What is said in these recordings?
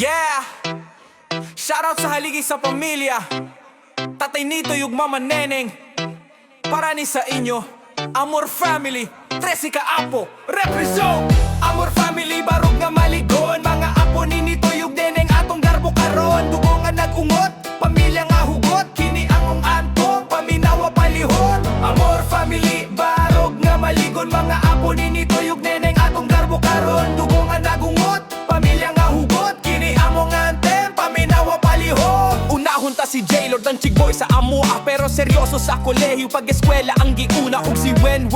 Yeah! Shoutout sa haligi sa pamilya, Tatay Nito yung Mama Neneng. Para ni sa inyo, Amor Family, 13 ka apo, represent! Amor Family, barog nga maligon. Mga apo ni Nito yung Neneng atong garbo karon. Dugo nga nag-ungot, pamilya nga hugot. Kini angong antong, paminawa palihon. Amor Family, barog nga maligon. Mga apo ni Nito yung Neneng atong garbo karon. Dugo nga nag-ungot, pamilya nga hugot. Kini among antem, paminawa palihon. Unahon ta si J-Lord ang chigboy sa amua, pero seryoso sa kolehiyo pag-eskwela ang giuna. Og si Wen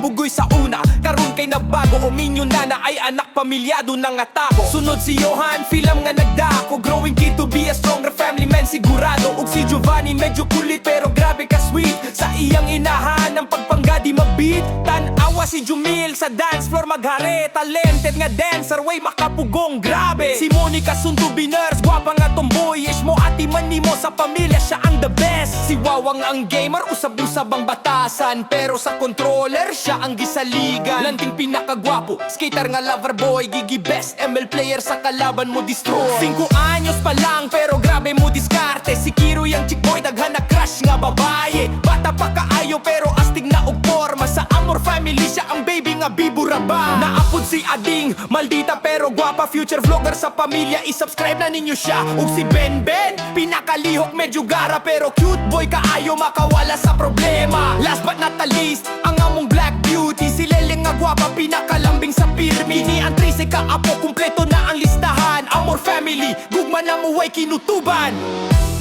bugoy sa una, karon kay nabago. O minyo na ay anak pamilyado nang atako. Sunod si Johan, film nga nagdako. Growing kid to be a stronger family man sigurado. Og si Giovanni medyo kulit pero grabe ka sweet. Sa iyang inahan ang pagpangga di mabit. Tan-awa si Jumil sa dance floor maghari. Talented nga dancer, way makapugong grabe. Si Monica Sundubiners, gwapa nga tomboy. Ish mo ati man mo sa pamilya, siya ang the best. Si Wawang ang gamer, usab-usab ang batasan. Pero sa controller, siya ang gisaligan. Lanting pinakagwapo, skater nga lover boy. Gigi best ML player sa kalaban mo destroy. 5 anyos pa lang pero grabe mo diskarte. Si Kiro yung chick boy, daghan na crush nga babae. Bata pa kaayo pero astig na og forma. Sa Amor Family, siya ang baby nga bibura ba. Naapod si Ading, maldita pero gwapa. Future vlogger sa pamilya, isubscribe na ninyo siya. Og si Ben, pinakalihok medyo gara pero cute boy kaayo makawala sa problema. Last but not the least, ang among black beauty. Si Leleng nga gwapa, pinakalambing sa pirmi. Ni ang 13 ka apo, kumpleto na ang listahan. Amor Family, gugma na mo way kinutuban.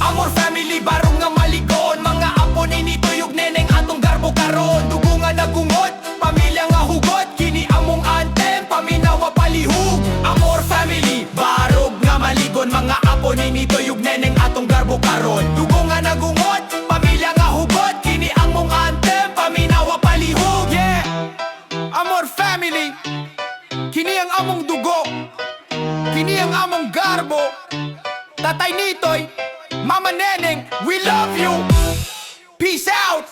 Amor Family, barong nga maligon. Mga apo ni Nito yung Neneng atong garbo karon. Dugo nga nagungot, pamilya nga hugot. Kini among antem, paminawa palihug. Amor Family, barog nga maligon. Mga apo ni Nito yung Neneng atong garbo karon. Dugo nga nagungot, pamilya nga hugot. Kini among antem, paminawa palihug. Yeah! Amor Family, kini ang among dugo, kini ang among garbo. Tatay Nitoy, Mama Neneng, we love you. Peace out.